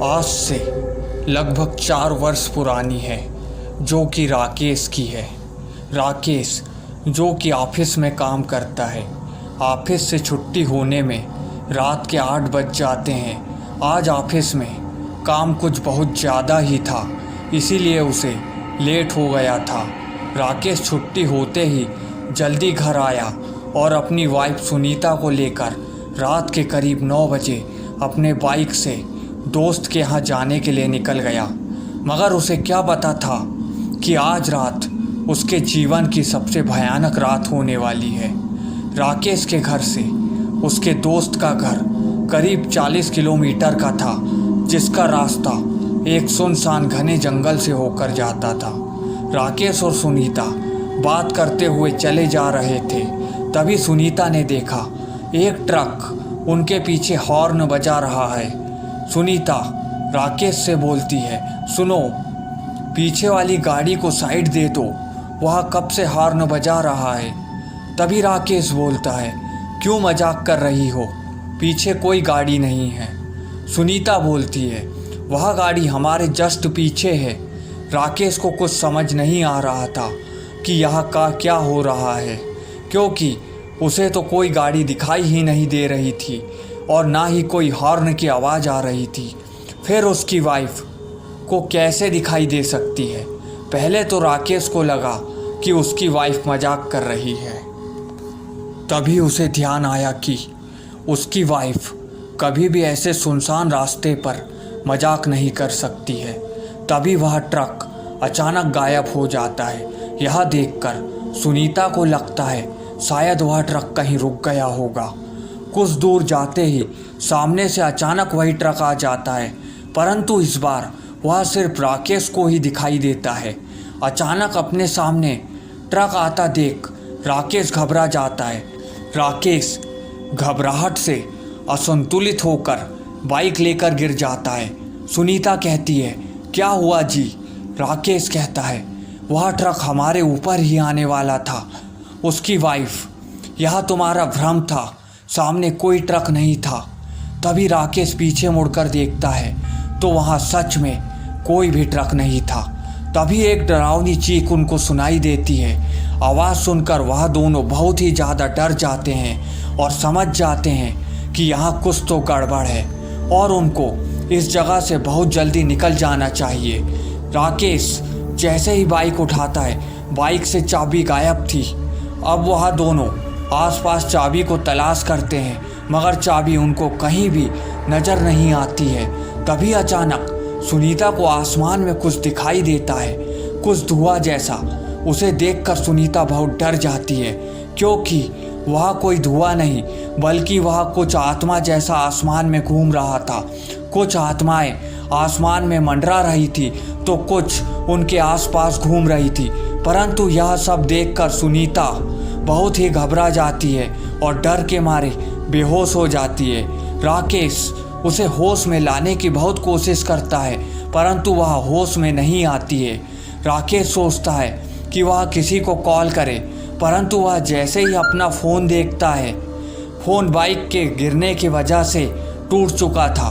आज से लगभग 4 वर्ष पुरानी है, जो कि राकेश की है। राकेश जो कि ऑफिस में काम करता है। ऑफिस से छुट्टी होने में रात के 8 बज जाते हैं। आज ऑफिस में काम कुछ बहुत ज़्यादा ही था, इसीलिए उसे लेट हो गया था। राकेश छुट्टी होते ही जल्दी घर आया और अपनी वाइफ सुनीता को लेकर रात के करीब 9 बजे अपने बाइक से दोस्त के यहाँ जाने के लिए निकल गया। मगर उसे क्या पता था कि आज रात उसके जीवन की सबसे भयानक रात होने वाली है। राकेश के घर से उसके दोस्त का घर करीब 40 किलोमीटर का था, जिसका रास्ता एक सुनसान घने जंगल से होकर जाता था। राकेश और सुनीता बात करते हुए चले जा रहे थे। तभी सुनीता ने देखा एक ट्रक उनके पीछे हॉर्न बजा रहा है। सुनीता राकेश से बोलती है, सुनो, पीछे वाली गाड़ी को साइड दे दो, वह कब से हॉर्न बजा रहा है। तभी राकेश बोलता है, क्यों मजाक कर रही हो, पीछे कोई गाड़ी नहीं है। सुनीता बोलती है, वह गाड़ी हमारे जस्ट पीछे है। राकेश को कुछ समझ नहीं आ रहा था कि यहाँ का क्या हो रहा है, क्योंकि उसे तो कोई गाड़ी दिखाई ही नहीं दे रही थी और ना ही कोई हॉर्न की आवाज़ आ रही थी। फिर उसकी वाइफ को कैसे दिखाई दे सकती है। पहले तो राकेश को लगा कि उसकी वाइफ मजाक कर रही है। तभी उसे ध्यान आया कि उसकी वाइफ कभी भी ऐसे सुनसान रास्ते पर मजाक नहीं कर सकती है। तभी वह ट्रक अचानक गायब हो जाता है। यह देखकर सुनीता को लगता है शायद वह ट्रक कहीं रुक गया होगा। कुछ दूर जाते ही सामने से अचानक वही ट्रक आ जाता है, परंतु इस बार वह सिर्फ राकेश को ही दिखाई देता है। अचानक अपने सामने ट्रक आता देख राकेश घबरा जाता है। राकेश घबराहट से असंतुलित होकर बाइक लेकर गिर जाता है। सुनीता कहती है, क्या हुआ जी? राकेश कहता है, वह ट्रक हमारे ऊपर ही आने वाला था। उसकी वाइफ, यह तुम्हारा भ्रम था, सामने कोई ट्रक नहीं था। तभी राकेश पीछे मुड़कर देखता है तो वहाँ सच में कोई भी ट्रक नहीं था। तभी एक डरावनी चीख उनको सुनाई देती है। आवाज़ सुनकर वह दोनों बहुत ही ज़्यादा डर जाते हैं और समझ जाते हैं कि यहाँ कुछ तो गड़बड़ है और उनको इस जगह से बहुत जल्दी निकल जाना चाहिए। राकेश जैसे ही बाइक उठाता है, बाइक से चाबी गायब थी। अब वह दोनों आसपास चाबी को तलाश करते हैं, मगर चाबी उनको कहीं भी नज़र नहीं आती है। तभी अचानक सुनीता को आसमान में कुछ दिखाई देता है, कुछ धुआं जैसा। उसे देखकर सुनीता बहुत डर जाती है, क्योंकि वह कोई धुआं नहीं बल्कि वह कुछ आत्मा जैसा आसमान में घूम रहा था। कुछ आत्माएं आसमान में मंडरा रही थी तो कुछ उनके आसपास घूम रही थी। परंतु यह सब देखकर सुनीता बहुत ही घबरा जाती है और डर के मारे बेहोश हो जाती है। राकेश उसे होश में लाने की बहुत कोशिश करता है, परंतु वह होश में नहीं आती है। राकेश सोचता है कि वह किसी को कॉल करे, परंतु वह जैसे ही अपना फ़ोन देखता है, फ़ोन बाइक के गिरने की वजह से टूट चुका था।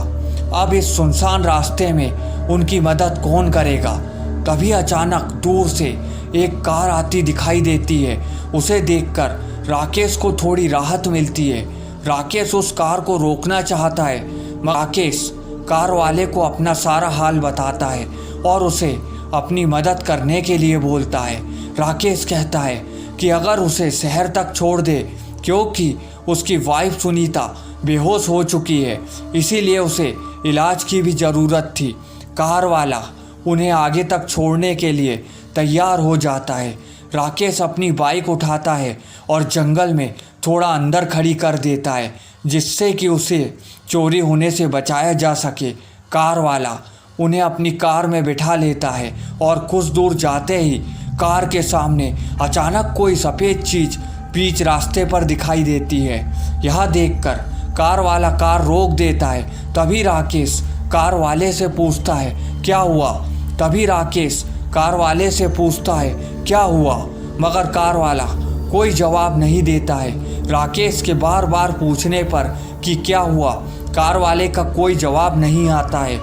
अब इस सुनसान रास्ते में उनकी मदद कौन करेगा। तभी अचानक दूर से एक कार आती दिखाई देती है। उसे देखकर राकेश को थोड़ी राहत मिलती है। राकेश उस कार को रोकना चाहता है, मगर राकेश कार वाले को अपना सारा हाल बताता है और उसे अपनी मदद करने के लिए बोलता है। राकेश कहता है कि अगर उसे शहर तक छोड़ दे, क्योंकि उसकी वाइफ सुनीता बेहोश हो चुकी है, इसीलिए उसे इलाज की भी ज़रूरत थी। कार वाला उन्हें आगे तक छोड़ने के लिए तैयार हो जाता है। राकेश अपनी बाइक उठाता है और जंगल में थोड़ा अंदर खड़ी कर देता है, जिससे कि उसे चोरी होने से बचाया जा सके। कार वाला उन्हें अपनी कार में बिठा लेता है और कुछ दूर जाते ही कार के सामने अचानक कोई सफ़ेद चीज़ बीच रास्ते पर दिखाई देती है। यह देखकर कार वाला कार रोक देता है। तभी राकेश कार वाले से पूछता है, क्या हुआ? तभी राकेश कार वाले से पूछता है, क्या हुआ? मगर कार वाला कोई जवाब नहीं देता है। राकेश के बार बार पूछने पर कि क्या हुआ, कार वाले का कोई जवाब नहीं आता है।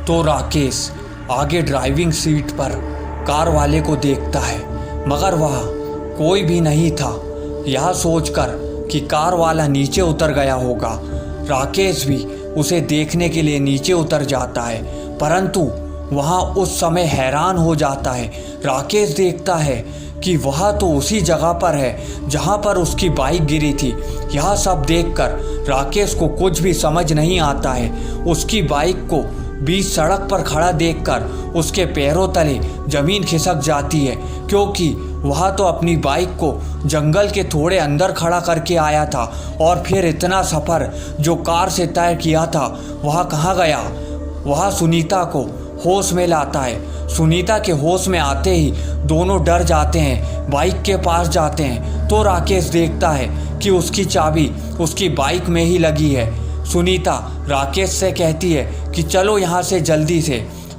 तो राकेश आगे ड्राइविंग सीट पर कार वाले को देखता है, मगर वह कोई भी नहीं था। यह सोचकर कि कार वाला नीचे उतर गया होगा, राकेश भी उसे देखने के लिए नीचे उतर जाता है, परंतु वहाँ उस समय हैरान हो जाता है। राकेश देखता है कि वह तो उसी जगह पर है जहाँ पर उसकी बाइक गिरी थी। यह सब देखकर राकेश को कुछ भी समझ नहीं आता है। उसकी बाइक को बीच सड़क पर खड़ा देखकर उसके पैरों तले जमीन खिसक जाती है, क्योंकि वह तो अपनी बाइक को जंगल के थोड़े अंदर खड़ा करके आया था और फिर इतना सफ़र जो कार से तय किया था वह कहाँ गया। वह सुनीता को होश में लाता है। सुनीता के होश में आते ही दोनों डर जाते हैं, बाइक के पास जाते हैं तो राकेश देखता है कि उसकी चाबी उसकी बाइक में ही लगी है। सुनीता राकेश से कहती है कि चलो यहाँ से जल्दी से।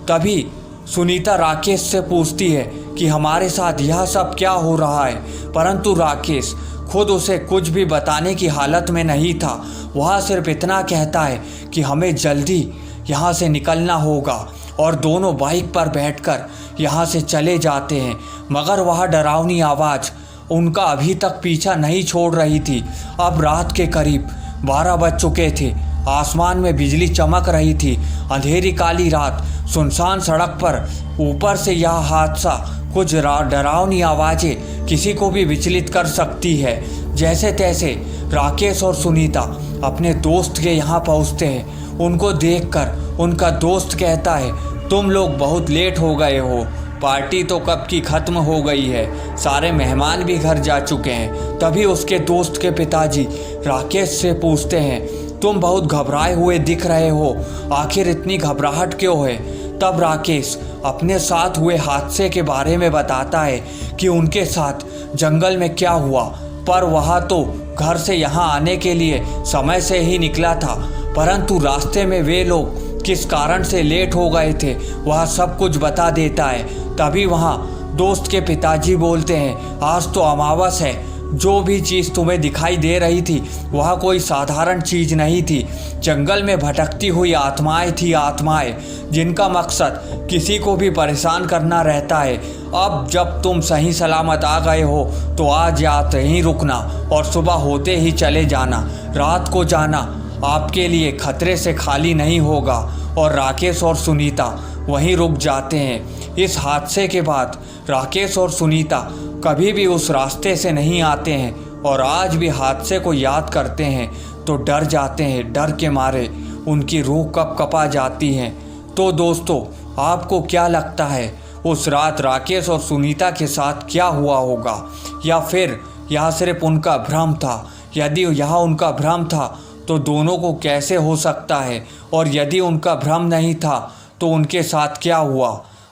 तभी सुनीता राकेश से पूछती है कि हमारे साथ यह सब क्या हो रहा है, परंतु राकेश खुद उसे कुछ भी बताने की हालत में नहीं था। वह सिर्फ इतना कहता है कि हमें जल्दी यहाँ से निकलना होगा, और दोनों बाइक पर बैठकर यहाँ से चले जाते हैं। मगर वह डरावनी आवाज़ उनका अभी तक पीछा नहीं छोड़ रही थी। अब रात के करीब 12 बज चुके थे। आसमान में बिजली चमक रही थी। अंधेरी काली रात, सुनसान सड़क पर ऊपर से यह हादसा, कुछ डरावनी आवाज़ें किसी को भी विचलित कर सकती है। जैसे तैसे राकेश और सुनीता अपने दोस्त के यहाँ पहुँचते हैं। उनको देखकर उनका दोस्त कहता है, तुम लोग बहुत लेट हो गए हो, पार्टी तो कब की ख़त्म हो गई है, सारे मेहमान भी घर जा चुके हैं। तभी उसके दोस्त के पिताजी राकेश से पूछते हैं, तुम बहुत घबराए हुए दिख रहे हो, आखिर इतनी घबराहट क्यों है। तब राकेश अपने साथ हुए हादसे के बारे में बताता है कि उनके साथ जंगल में क्या हुआ, पर वह तो घर से यहाँ आने के लिए समय से ही निकला था, परंतु रास्ते में वे लोग किस कारण से लेट हो गए थे वह सब कुछ बता देता है। तभी वहाँ दोस्त के पिताजी बोलते हैं, आज तो अमावस है, जो भी चीज़ तुम्हें दिखाई दे रही थी वह कोई साधारण चीज़ नहीं थी। जंगल में भटकती हुई आत्माएं थी, आत्माएं जिनका मकसद किसी को भी परेशान करना रहता है। अब जब तुम सही सलामत आ गए हो तो आज रात यहीं रुकना और सुबह होते ही चले जाना। रात को जाना आपके लिए खतरे से खाली नहीं होगा। और राकेश और सुनीता वहीं रुक जाते हैं। इस हादसे के बाद राकेश और सुनीता कभी भी उस रास्ते से नहीं आते हैं और आज भी हादसे को याद करते हैं तो डर जाते हैं। डर के मारे उनकी रूह कँपा जाती है। तो दोस्तों, आपको क्या लगता है उस रात राकेश और सुनीता के साथ क्या हुआ होगा, या फिर यह सिर्फ उनका भ्रम था? यदि यह उनका भ्रम था तो दोनों को कैसे हो सकता है, और यदि उनका भ्रम नहीं था तो उनके साथ क्या हुआ?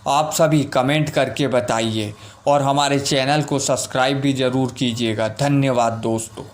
आप सभी कमेंट करके बताइए और हमारे चैनल को सब्सक्राइब भी ज़रूर कीजिएगा। धन्यवाद दोस्तों।